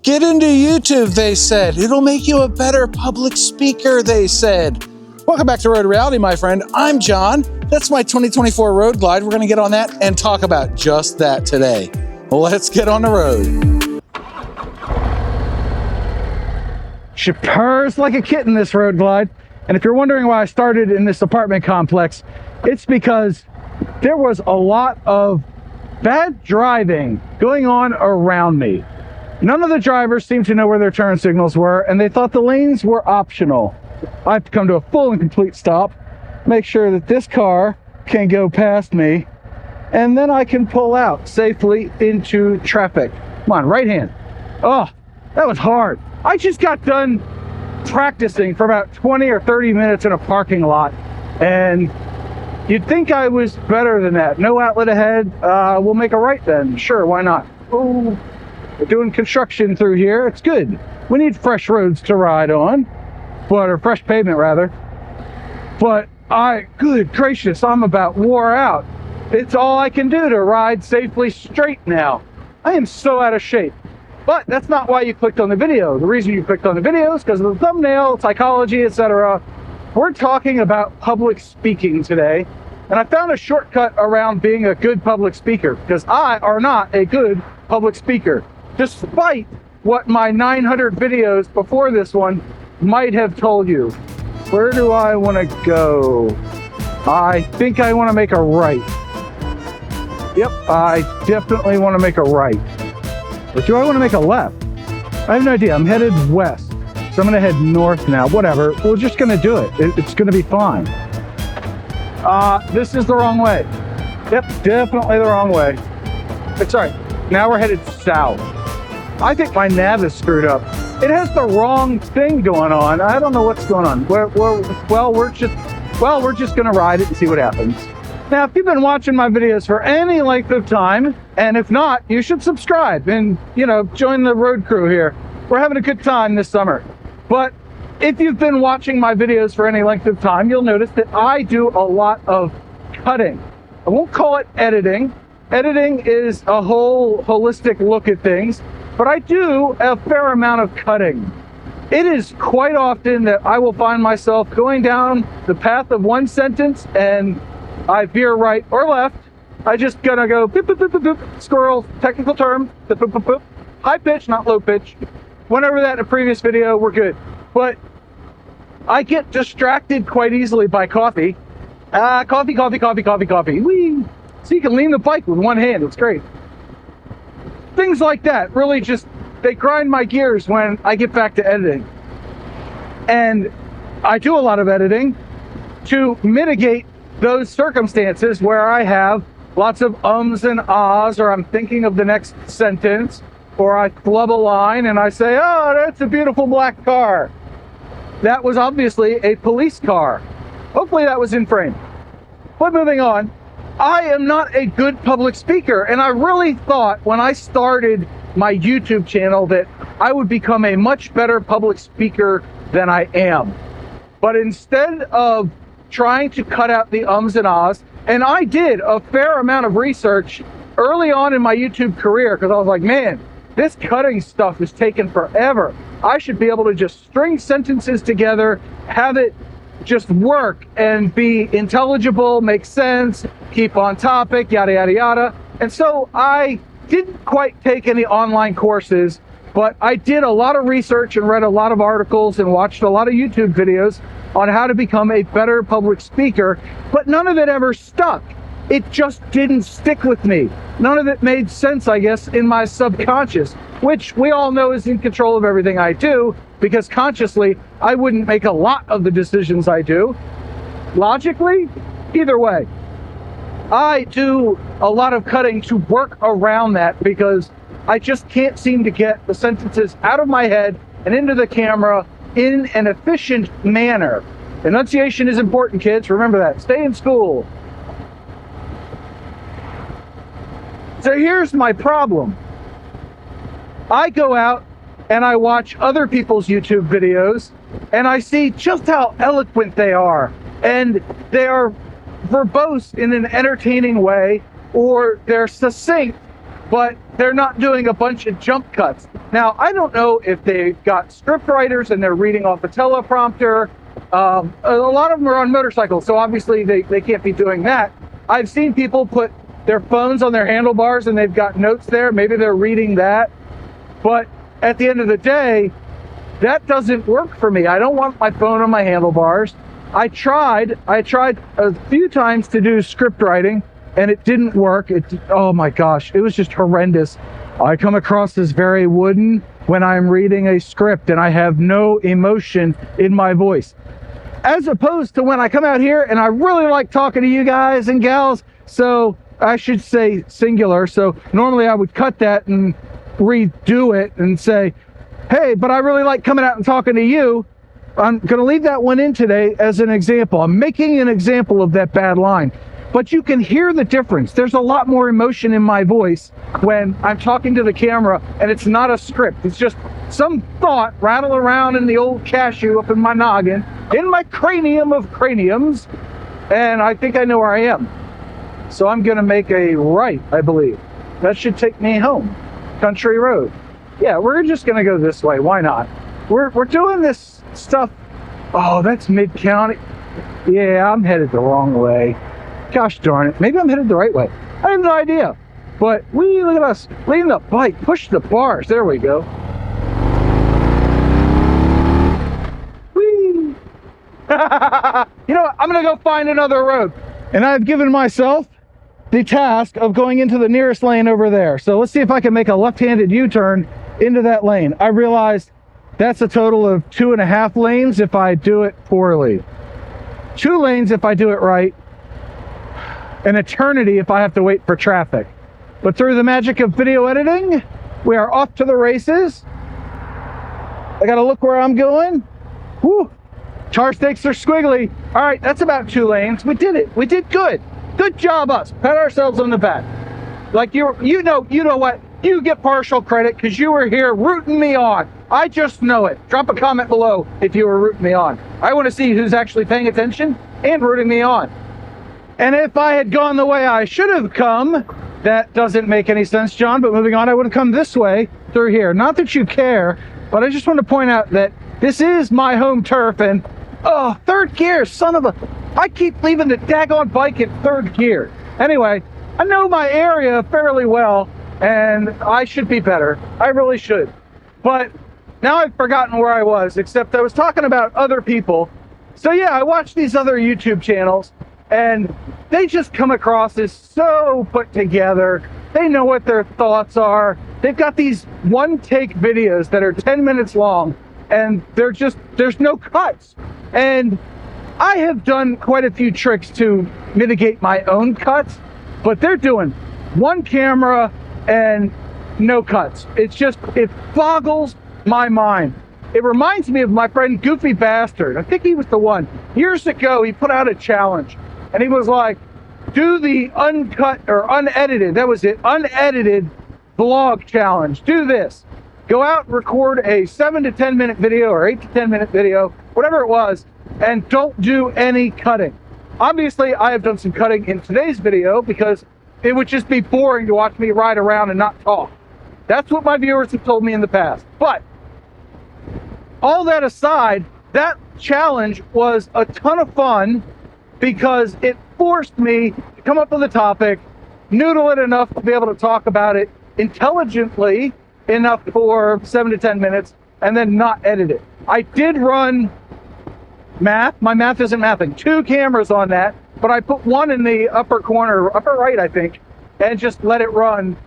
Get into YouTube, they said. It'll make you a better public speaker, they said. Welcome back to Road Reality, my friend. I'm John. That's my 2024 Road Glide. We're going to get on that and talk about just that today. Let's get on the road. She purrs like a kitten, this Road Glide. And if you're wondering why I started in this apartment complex, it's because there was a lot of bad driving going on around me. None of the drivers seemed to know where their turn signals were, and they thought the lanes were optional. I have to come to a full and complete stop, make sure that this car can go past me, and then I can pull out safely into traffic. Come on, right hand. Oh, that was hard. I just got done practicing for about 20 or 30 minutes in a parking lot, and you'd think I was better than that. No outlet ahead. We'll make a right then. Sure, why not? Oh, we're doing construction through here. It's good. We need fresh roads to ride on, or fresh pavement rather. But good gracious, I'm about wore out. It's all I can do to ride safely straight now. I am so out of shape. But that's not why you clicked on the video. The reason you clicked on the video is because of the thumbnail, psychology, etc. We're talking about public speaking today. And I found a shortcut around being a good public speaker, because I are not a good public speaker, despite what my 900 videos before this one might have told you. Where do I want to go? I think I want to make a right. Yep, I definitely want to make a right. But do I want to make a left? I have no idea. I'm headed west, so I'm going to head north now. Whatever. We're just going to do it. It's going to be fine. This is the wrong way. Yep, definitely the wrong way. It's all right. Now we're headed south. I think my nav is screwed up. It has the wrong thing going on. I don't know what's going on. We're just gonna ride it and see what happens. Now, if you've been watching my videos for any length of time, and if not, you should subscribe and, join the road crew here. We're having a good time this summer. But if you've been watching my videos for any length of time, you'll notice that I do a lot of cutting. I won't call it editing. Editing is a whole holistic look at things, but I do a fair amount of cutting. It is quite often that I will find myself going down the path of one sentence and I veer right or left. I just gonna go boop, boop, boop, boop, boop, squirrel, technical term, boop, boop, boop, boop. High pitch, not low pitch. Went over that in a previous video, we're good. But I get distracted quite easily by coffee. Coffee. Whee! So you can lean the bike with one hand, it's great. Things like that really they grind my gears when I get back to editing. And I do a lot of editing to mitigate those circumstances where I have lots of ums and ahs, or I'm thinking of the next sentence, or I flub a line and I say, oh, that's a beautiful black car. That was obviously a police car. Hopefully that was in frame. But moving on, I am not a good public speaker, and I really thought when I started my YouTube channel that I would become a much better public speaker than I am. But instead of trying to cut out the ums and ahs, and I did a fair amount of research early on in my YouTube career, because I was like, man, this cutting stuff is taking forever. I should be able to just string sentences together, have it just work and be intelligible, make sense, keep on topic, yada, yada, yada. And so I didn't quite take any online courses, but I did a lot of research and read a lot of articles and watched a lot of YouTube videos on how to become a better public speaker, but none of it ever stuck. It just didn't stick with me. None of it made sense, I guess, in my subconscious, which we all know is in control of everything I do, because consciously, I wouldn't make a lot of the decisions I do. Logically, either way. I do a lot of cutting to work around that because I just can't seem to get the sentences out of my head and into the camera in an efficient manner. Enunciation is important, kids. Remember that. Stay in school. So here's my problem. I go out and I watch other people's YouTube videos and I see just how eloquent they are. And they are verbose in an entertaining way, or they're succinct but they're not doing a bunch of jump cuts. Now, I don't know if they've got script writers and they're reading off a teleprompter. A lot of them are on motorcycles, so obviously they can't be doing that. I've seen people put their phones on their handlebars and they've got notes there.Maybe they're reading that. But at the end of the day, that doesn't work for me. I don't want my phone on my handlebars. I tried a few times to do script writing and it didn't work. Oh my gosh, it was just horrendous. I come across as very wooden when I'm reading a script and I have no emotion in my voice. As opposed to when I come out here and I really like talking to you guys and gals, so I should say singular. So normally I would cut that and redo it and say, hey, but I really like coming out and talking to you. I'm going to leave that one in today as an example. I'm making an example of that bad line. But you can hear the difference. There's a lot more emotion in my voice when I'm talking to the camera and it's not a script. It's just some thought rattle around in the old cashew up in my noggin, in my cranium of craniums, and I think I know where I am. So I'm gonna make a right, I believe. That should take me home. Country road. Yeah, we're just gonna go this way. Why not? We're doing this stuff. Oh, that's mid-county. Yeah, I'm headed the wrong way. Gosh darn it. Maybe I'm headed the right way. I have no idea. But look at us leading the bike. Push the bars. There we go. Whee! You know what? I'm going to go find another road. And I've given myself the task of going into the nearest lane over there. So let's see if I can make a left-handed U-turn into that lane. I realized that's a total of 2.5 lanes if I do it poorly. 2 lanes if I do it right. An eternity if I have to wait for traffic. But through the magic of video editing, we are off to the races. I gotta look where I'm going. Whew. Char stakes are squiggly. All right, that's about 2 lanes. We did it. We did good. Good job, us. Pat ourselves on the back. Like you know what? You get partial credit because you were here rooting me on. I just know it. Drop a comment below if you were rooting me on. I want to see who's actually paying attention and rooting me on. And if I had gone the way I should have come, that doesn't make any sense, John, but moving on, I would have come this way through here. Not that you care, but I just want to point out that this is my home turf, and oh, 3rd gear, son of a... I keep leaving the daggone bike in 3rd gear. Anyway, I know my area fairly well, and I should be better. I really should. But now I've forgotten where I was, except I was talking about other people. So yeah, I watch these other YouTube channels, and they just come across as so put together. They know what their thoughts are. They've got these one-take videos that are 10 minutes long, and there's no cuts. And I have done quite a few tricks to mitigate my own cuts, but they're doing one camera and no cuts. It boggles my mind. It reminds me of my friend Goofy Bastard. I think he was the one. Years ago, he put out a challenge. And he was like, do the uncut or unedited, that was it, unedited vlog challenge. Do this. Go out and record a 7 to 10 minute video or 8 to 10 minute video, whatever it was, and don't do any cutting. Obviously, I have done some cutting in today's video because it would just be boring to watch me ride around and not talk. That's what my viewers have told me in the past. But all that aside, that challenge was a ton of fun, because it forced me to come up with a topic, noodle it enough to be able to talk about it intelligently enough for 7 to 10 minutes, and then not edit it. I did run math. My math isn't mathing. 2 cameras on that, but I put one in the upper corner, upper right, I think, and just let it run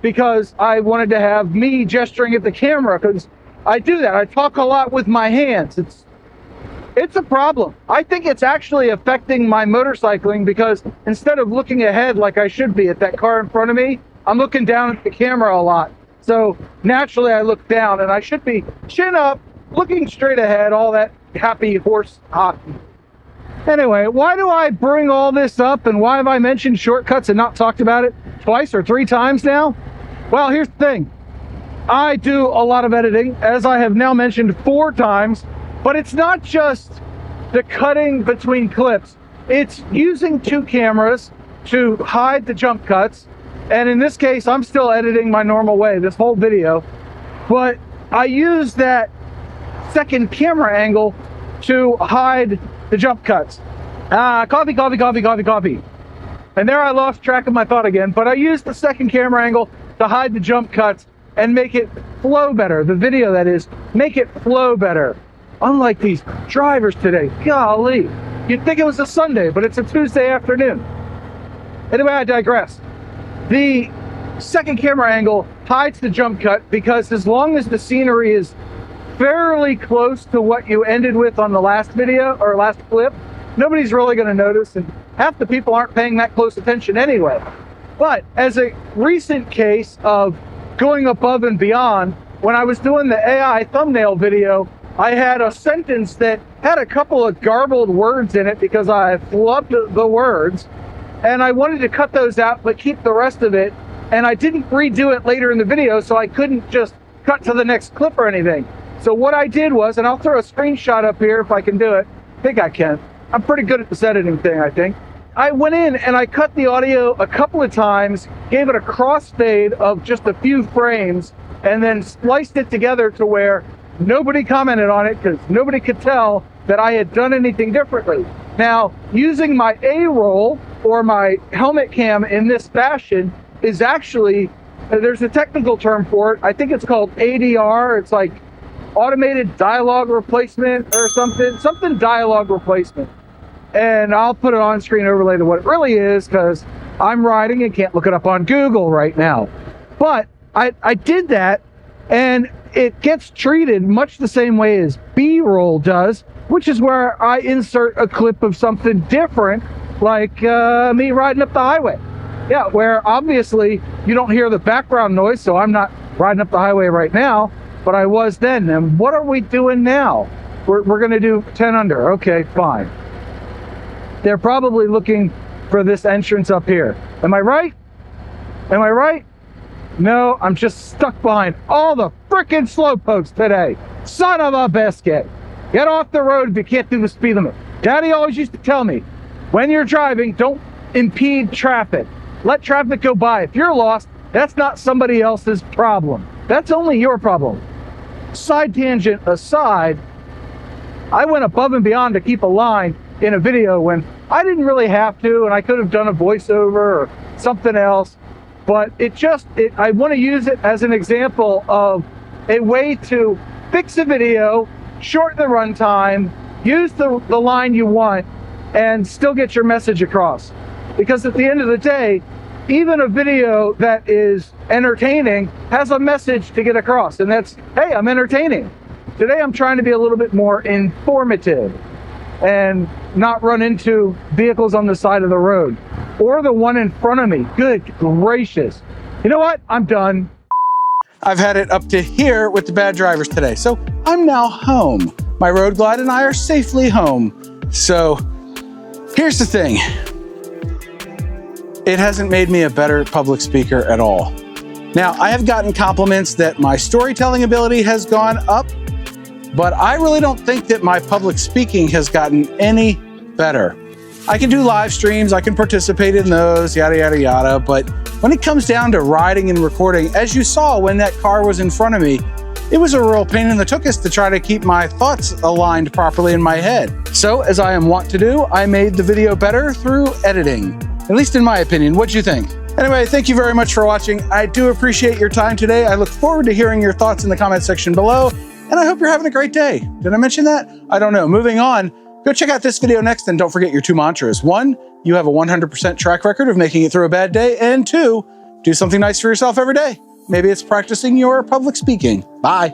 because I wanted to have me gesturing at the camera, because I do that. I talk a lot with my hands. It's a problem. I think it's actually affecting my motorcycling, because instead of looking ahead like I should be at that car in front of me, I'm looking down at the camera a lot. So naturally I look down, and I should be chin up, looking straight ahead, all that happy horse hockey. Anyway, why do I bring all this up, and why have I mentioned shortcuts and not talked about it twice or 3 times now? Well, here's the thing. I do a lot of editing, as I have now mentioned 4 times. But it's not just the cutting between clips. It's using 2 cameras to hide the jump cuts. And in this case, I'm still editing my normal way, this whole video. But I use that second camera angle to hide the jump cuts. Coffee, coffee, coffee, coffee, coffee. And there I lost track of my thought again. But I used the second camera angle to hide the jump cuts and make it flow better. The video, that is, make it flow better. Unlike these drivers today, golly. You'd think it was a Sunday, but it's a Tuesday afternoon. Anyway, I digress. The second camera angle hides the jump cut because as long as the scenery is fairly close to what you ended with on the last video or last clip, nobody's really going to notice, and half the people aren't paying that close attention anyway. But as a recent case of going above and beyond, when I was doing the AI thumbnail video, I had a sentence that had a couple of garbled words in it because I flubbed the words, and I wanted to cut those out but keep the rest of it, and I didn't redo it later in the video, so I couldn't just cut to the next clip or anything. So what I did was, and I'll throw a screenshot up here if I can do it. I think I can. I'm pretty good at this editing thing, I think. I went in and I cut the audio a couple of times, gave it a crossfade of just a few frames, and then spliced it together to where nobody commented on it because nobody could tell that I had done anything differently. Now, using my A-roll or my helmet cam in this fashion is actually, there's a technical term for it. I think it's called ADR. It's like automated dialogue replacement or something dialogue replacement. And I'll put an on-screen overlay to what it really is because I'm riding and can't look it up on Google right now. But I did that, and it gets treated much the same way as B-roll does, which is where I insert a clip of something different, like me riding up the highway. Yeah, where obviously you don't hear the background noise, so I'm not riding up the highway right now, but I was then. And what are we doing now? We're going to do 10 under. Okay, fine. They're probably looking for this entrance up here. Am I right? Am I right? No, I'm just stuck behind all the frickin' slowpokes today. Son of a biscuit. Get off the road if you can't do the speed limit. Daddy always used to tell me, when you're driving, don't impede traffic. Let traffic go by. If you're lost, that's not somebody else's problem. That's only your problem. Side tangent aside, I went above and beyond to keep a line in a video when I didn't really have to, and I could have done a voiceover or something else. But I want to use it as an example of a way to fix a video, shorten the runtime, use the line you want, and still get your message across. Because at the end of the day, even a video that is entertaining has a message to get across, and that's, hey, I'm entertaining. Today I'm trying to be a little bit more informative and not run into vehicles on the side of the road or the one in front of me. Good gracious. You know what? I'm done. I've had it up to here with the bad drivers today, so I'm now home. My Road Glide and I are safely home. So here's the thing. It hasn't made me a better public speaker at all. Now, I have gotten compliments that my storytelling ability has gone up, but I really don't think that my public speaking has gotten any better. I can do live streams, I can participate in those, yada, yada, yada, but when it comes down to riding and recording, as you saw when that car was in front of me, it was a real pain in the tuchus to try to keep my thoughts aligned properly in my head. So, as I am wont to do, I made the video better through editing. At least in my opinion. What'd you think? Anyway, thank you very much for watching. I do appreciate your time today. I look forward to hearing your thoughts in the comment section below, and I hope you're having a great day. Did I mention that? I don't know. Moving on, go check out this video next, and don't forget your 2 mantras. 1, you have a 100% track record of making it through a bad day, and 2, do something nice for yourself every day. Maybe it's practicing your public speaking. Bye.